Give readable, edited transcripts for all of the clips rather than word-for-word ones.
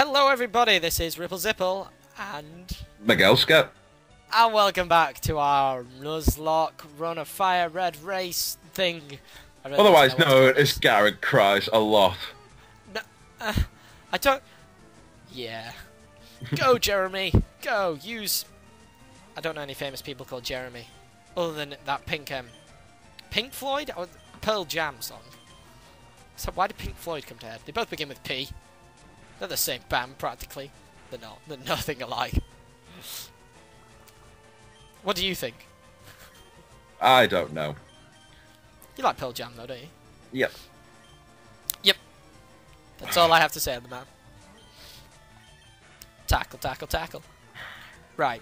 Hello everybody, this is RippleZipple and Magelska. And welcome back to our Nuzlocke run a FireRed race thing. Otherwise known as Garrett Cries a lot. No, I don't... Yeah. Go Jeremy, go, use... I don't know any famous people called Jeremy. Other than that Pink Floyd? Or Pearl Jam song. So why did Pink Floyd come to head? They both begin with P. They're the same band, practically. They're not. They're nothing alike. What do you think? I don't know. You like Pearl Jam, though, don't you? Yep. Yep. That's all I have to say on the man. Tackle, tackle, tackle. Right.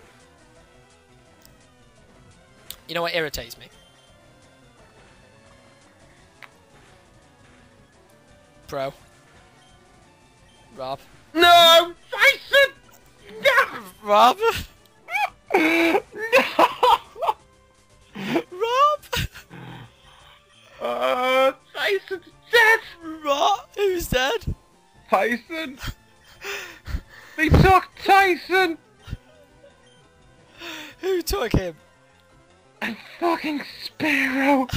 You know what irritates me? Bro. Rob. No! Tyson! No! Rob? No! Rob? Tyson's dead! Rob? Who's dead? Tyson! They took Tyson! Who took him? And fucking Sparrow!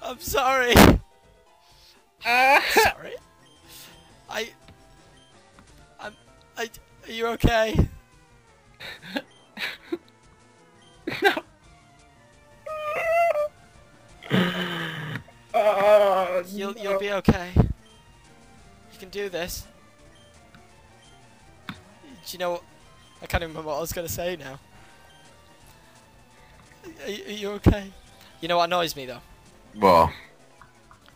I'm sorry. Sorry. Are you okay? No. You'll be okay. You can do this. Do you know what? I can't even remember what I was gonna say now. Are you okay? You know what annoys me though? Well.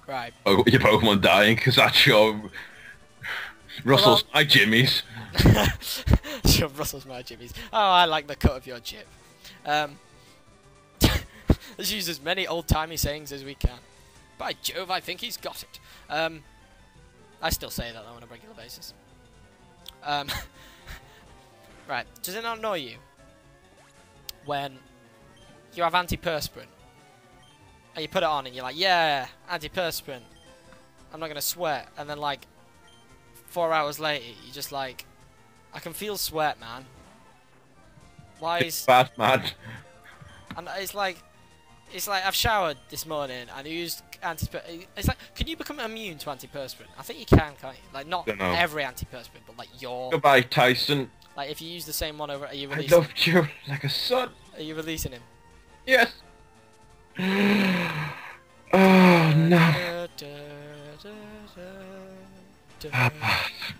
Right. Oh, your Pokemon dying because that's your Russell's my Jimmy's. Sure, Russell's my Jimmy's. Oh, I like the cut of your chip. Let's use as many old-timey sayings as we can. By Jove, I think he's got it. I still say that though on a regular basis. Right, does it not annoy you when you have antiperspirant and you put it on and you're like, yeah, antiperspirant, I'm not gonna sweat, and then like 4 hours later you're just like, I can feel sweat, man. Why is bad, man? And it's like I've showered this morning and used antiperspirant. It's like, can you become immune to antiperspirant? I think you can, can't you? Like not every antiperspirant, but like your. Goodbye, Tyson. Like if you use the same one over, are you I releasing? loved you like a son. Are you releasing him? Yes. Oh no.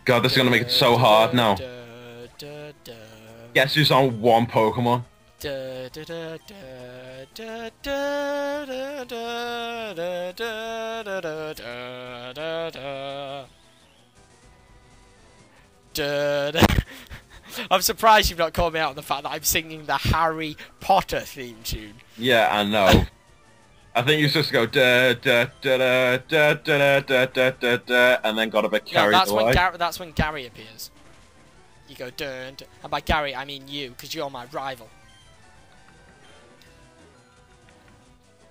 God, this is gonna make it so hard now. Guess who's on one Pokemon? I'm surprised you've not called me out on the fact that I'm singing the Harry Potter theme tune. Yeah, I know. I think you just go da da da da da da da da da da, and then got a bit carried away. That's when Gary appears. You go dun, dun, and by Gary I mean you, because you're my rival.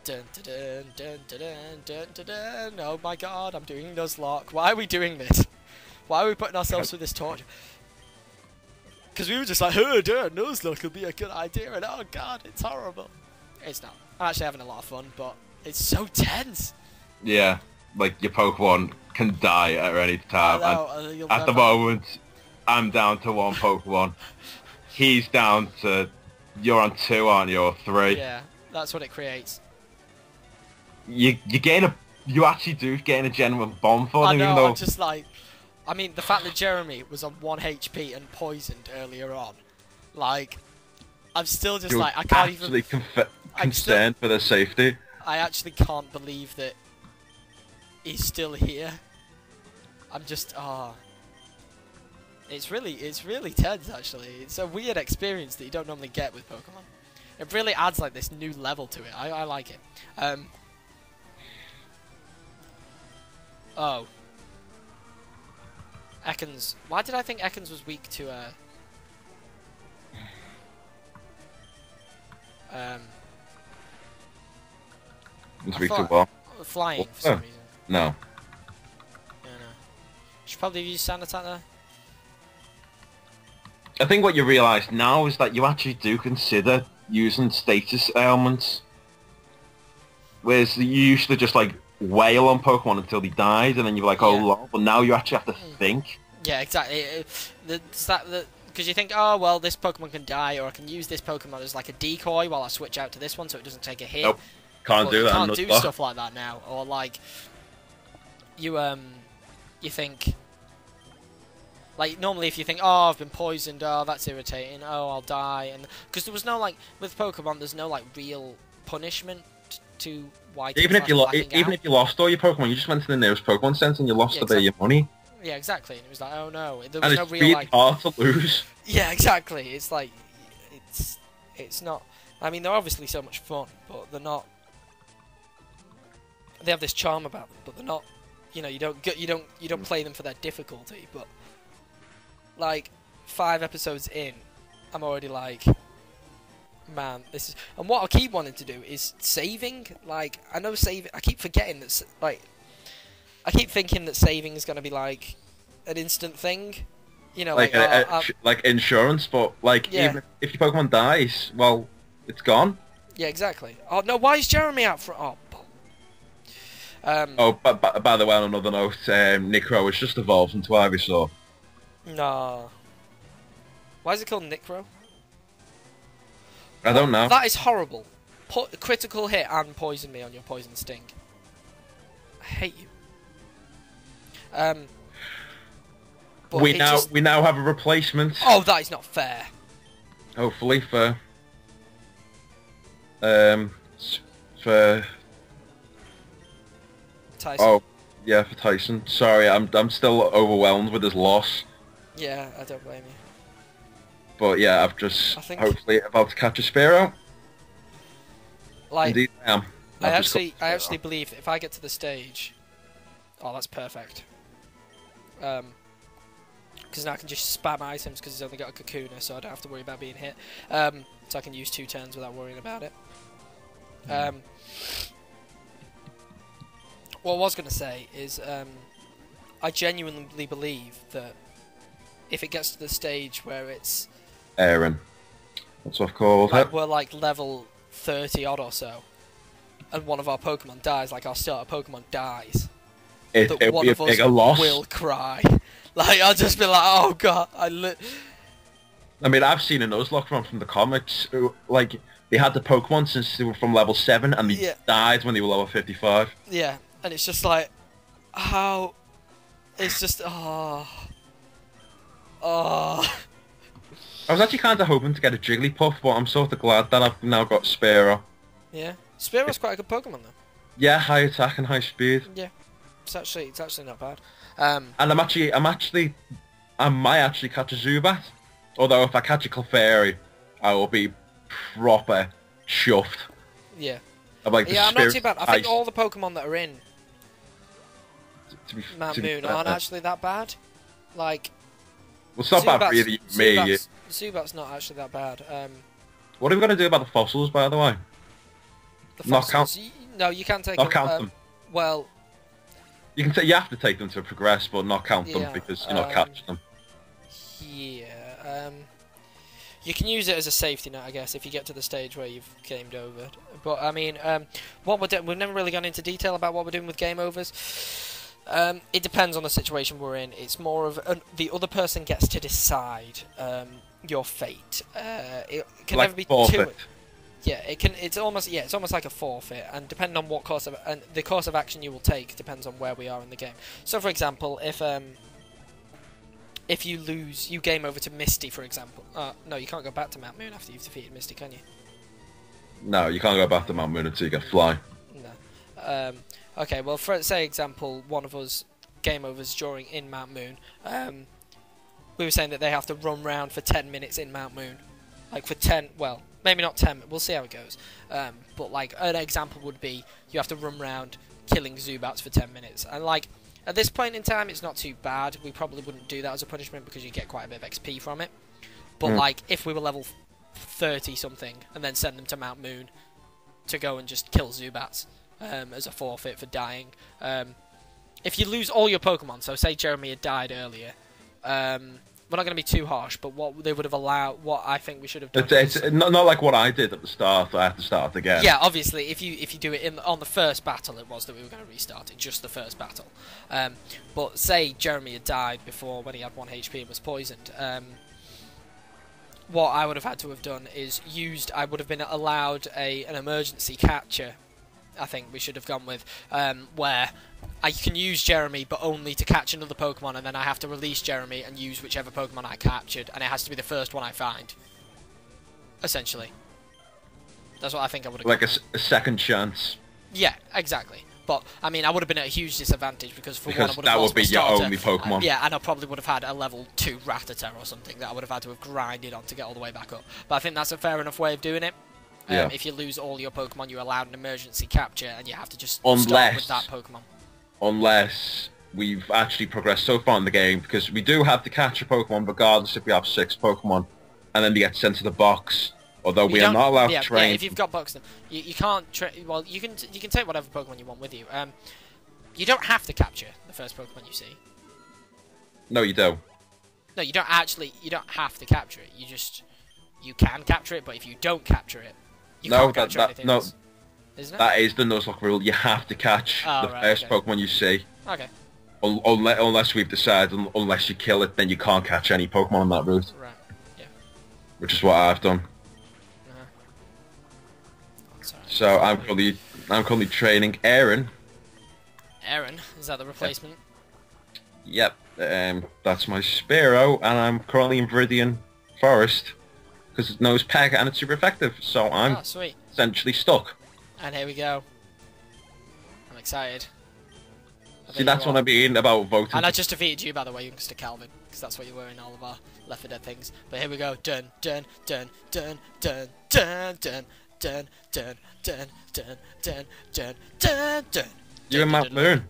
Dun, dun, dun, dun, dun, dun, dun, dun. Oh my God, I'm doing Nuzlocke. Why are we doing this? Why are we putting ourselves through this torture? Because we were just like, oh, Nuzlocke will be a good idea, and oh God, it's horrible. It's not. I'm actually having a lot of fun, but it's so tense. Yeah, like your Pokemon can die at any time. And at the moment, I'm down to one Pokemon. He's down to... You're on 2, aren't you? Or 3. Yeah, that's what it creates. You gain a... You actually do gain a genuine bond for them, even though... I'm just like... I mean, the fact that Jeremy was on 1 HP and poisoned earlier on, like, I'm still just like, I can't even... concerned for their safety. I actually can't believe that he's still here. I'm just, it's really tense actually. It's a weird experience that you don't normally get with Pokemon. It really adds like this new level to it. I like it. Oh. Ekans. Why did I think Ekans was weak to Speak to what? Flying for some reason. No. Should probably have used Sand Attack there. I think what you realise now is that you actually do consider using status ailments. Whereas you used to just like wail on Pokemon until they died, and then you're like, oh lol, but now you actually have to think. Yeah, exactly. Because you think, oh well, this Pokemon can die, or I can use this Pokemon as like a decoy while I switch out to this one so it doesn't take a hit. Nope, can't do that. You can't do stuff like that now. Or like, you think, like normally if you think, oh I've been poisoned, oh that's irritating, oh I'll die, and because there was no like with Pokemon, there's no like real punishment to why. Even if you lost all your Pokemon, you just went to the nearest Pokemon Center and you lost a bit of your money. Yeah, exactly. And it was like, oh no, there was no real really like. hard to lose. Yeah, exactly. It's like, it's not. I mean, they're obviously so much fun, but they're not. They have this charm about them, but they're not. You know, you don't play them for their difficulty. But like 5 episodes in, I'm already like, man, this is. And what I keep wanting to do is saving. Like, I know saving. I keep forgetting that. Like, I keep thinking that saving is going to be like an instant thing, you know, like like insurance. But like, even if your Pokemon dies, well, it's gone. Yeah, exactly. Oh no, why is Jeremy out for? Oh, but by the way, on another note, Necro has just evolved into Ivysaur. No. Why is it called Necro? I don't know. That is horrible. Put a critical hit and poison me on your poison sting. I hate you. We now have a replacement. Oh, that is not fair. Hopefully for Tyson. Oh, yeah, for Tyson. Sorry, I'm still overwhelmed with his loss. Yeah, I don't blame you. But yeah, I've just hopefully about to catch a Spearow. Like, indeed, I am. I actually believe that if I get to the stage, oh, that's perfect. Because now I can just spam items because he's only got a Kakuna, so I don't have to worry about being hit. So I can use 2 turns without worrying about it. What I was going to say is I genuinely believe that if it gets to the stage where it's... Aaron. That's what I've called it. We're like level 30 odd or so, and one of our Pokemon dies, like our starter Pokemon dies, it'll be a bigger loss. Will cry. Like, I'll just be like, oh god, I mean, I've seen a Nuzlocke from the comics who, like, they had the Pokemon since they were from level 7 and they died when they were level 55. Yeah, and it's just like, how... It's just, oh... I was actually kind of hoping to get a Jigglypuff, but I'm sort of glad that I've now got Spearow. Yeah, Spearow's quite a good Pokemon though. Yeah, high attack and high speed. Yeah, it's actually not bad. And I might actually catch a Zubat. Although if I catch a Clefairy, I will be proper chuffed. Yeah. I'm like, I'm not too bad. I think all the Pokemon that are in Mount Moon aren't actually that bad. Like, well, it's not bad for either me. Zubat's not actually that bad. What are we going to do about the fossils, by the way? The fossils? No, you can't take them. Not count them. Well... You have to take them to progress, but not count them because you're not catching them. Yeah, you can use it as a safety net, I guess, if you get to the stage where you've gamed over. But, I mean, what we've never really gone into detail about what we're doing with game overs. It depends on the situation we're in. It's more of the other person gets to decide your fate. It can like never be forfeit. too. Yeah, it can. It's almost like a forfeit, and depending on what course of the course of action you will take depends on where we are in the game. So, for example, if you lose, you game over to Misty, for example. No, you can't go back to Mount Moon after you've defeated Misty, can you? No, you can't go back to Mount Moon until you get Fly. No. Okay, well, for say example, one of us game overs in Mount Moon. We were saying that they have to run round for 10 minutes in Mount Moon, like for 10. Well, maybe not 10. We'll see how it goes. But like an example would be you have to run round killing Zubats for 10 minutes, and like at this point in time, it's not too bad. We probably wouldn't do that as a punishment because you get quite a bit of XP from it. But like if we were level 30 something and then send them to Mount Moon to go and just kill Zubats. As a forfeit for dying. if you lose all your Pokemon, so say Jeremy had died earlier, we're not going to be too harsh, but what they would have allowed, what I think we should have done. It's not like what I did at the start. I have to start again. Yeah, obviously, if you do it on the first battle, it was that we were going to restart it, just the first battle. But say Jeremy had died before when he had 1 HP and was poisoned. What I would have had to have done is I would have been allowed an emergency capture. I think we should have gone with where I can use Jeremy, but only to catch another Pokemon, and then I have to release Jeremy and use whichever Pokemon I captured, and it has to be the first one I find. Essentially, that's what I think I would have. Like a second chance. Yeah, exactly. But I mean, I would have been at a huge disadvantage because one, I would have that lost would be my starter, your only Pokemon. Yeah, and I probably would have had a level 2 Rattata or something that I would have had to have grinded on to get all the way back up. But I think that's a fair enough way of doing it. Yeah. If you lose all your Pokemon, you're allowed an emergency capture, and you have to just start with that Pokemon. Unless we've actually progressed so far in the game, because we do have to catch a Pokemon regardless if we have 6 Pokemon, and then they get sent to the box. Although we are not allowed to train. Yeah, if you've got boxed them, you can't. Well, you can take whatever Pokemon you want with you. You don't have to capture the first Pokemon you see. No, you don't. No, you don't actually. You don't have to capture it. You can capture it, but if you don't capture it, you can't capture anything else. Isn't it? That is the Nuzlocke rule. You have to catch the first Pokemon you see. Okay. Unless we've decided, unless you kill it, then you can't catch any Pokemon on that route. Right. Yeah. Which is what I've done. Sorry. So I'm currently training Aaron. Aaron, is that the replacement? Yep. That's my Spearow, and I'm currently in Viridian Forest because it knows Peg and it's super effective. So I'm essentially stuck. And here we go. I'm excited. See, that's what I mean about voting. And I just defeated you, by the way, Mr. Calvin, because that's what you were in all of our Left 4 Dead things. But here we go. Dun dun dun dun dun dun dun dun dun dun dun dun dun dun dun. You and Mount Moon.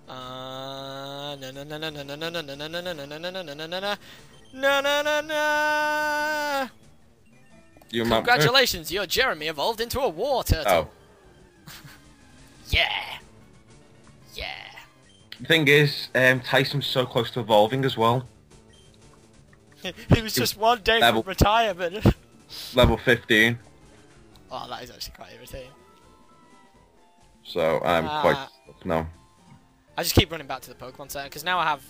No no no no no no no no no no no no no no no no no no no no. Congratulations, your Jeremy evolved into a war turtle. Oh. Yeah. Yeah. The thing is, Tyson's so close to evolving as well. He was just one day from retirement. Level 15. Oh, that is actually quite irritating. So I'm quite stuck now. I just keep running back to the Pokemon Center because now I have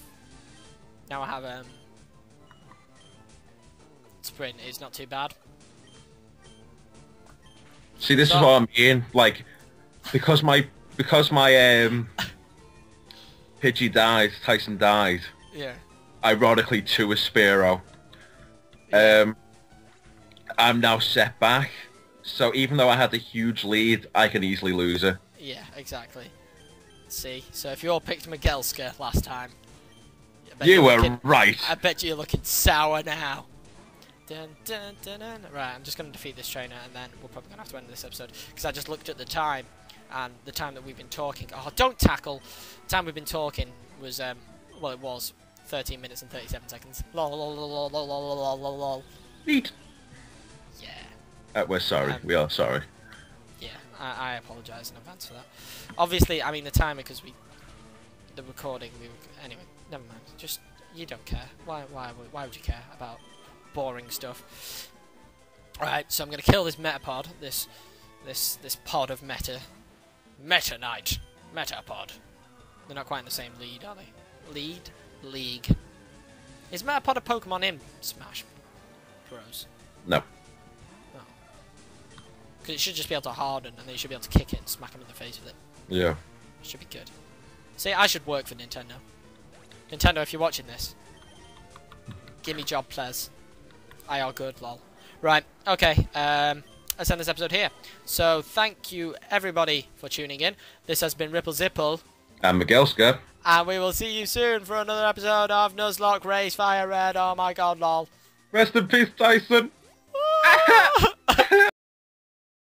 Sprint is not too bad. See, this is what I mean. Like, because my Pidgey died, Tyson died. Yeah. Ironically, to a Spearow. I'm now set back. So even though I had a huge lead, I can easily lose it. Yeah, exactly. See, so if you all picked Magelska last time, you were right. I bet you're looking sour now. Dun, dun, dun, dun. Right, I'm just going to defeat this trainer, and then we're probably going to have to end this episode because I just looked at the time, and the time that we've been talking. Oh, don't tackle! The time we've been talking was well, it was 13 minutes and 37 seconds. Lol, lol, lol, lol, lol, lol, lol, lol. Neat. Yeah. We're sorry. We are sorry. Yeah, I apologise in advance for that. Obviously, I mean the timer because the recording. Anyway, never mind. Just you don't care. Why would you care about boring stuff? Alright, so I'm gonna kill this Metapod. This pod of Meta Knight. Metapod. They're not quite in the same lead, are they? League. Is Metapod a Pokemon in Smash Bros? No. Oh. Because it should just be able to harden, and then you should be able to kick it and smack him in the face with it. Yeah. Should be good. See, I should work for Nintendo. Nintendo, if you're watching this, give me job, please. I are good, lol. Right, okay, let's end this episode here. So, thank you, everybody, for tuning in. This has been RippleZipple. And Magelska. And we will see you soon for another episode of Nuzlocke Race FireRed. Oh my god, lol. Rest in peace, Tyson.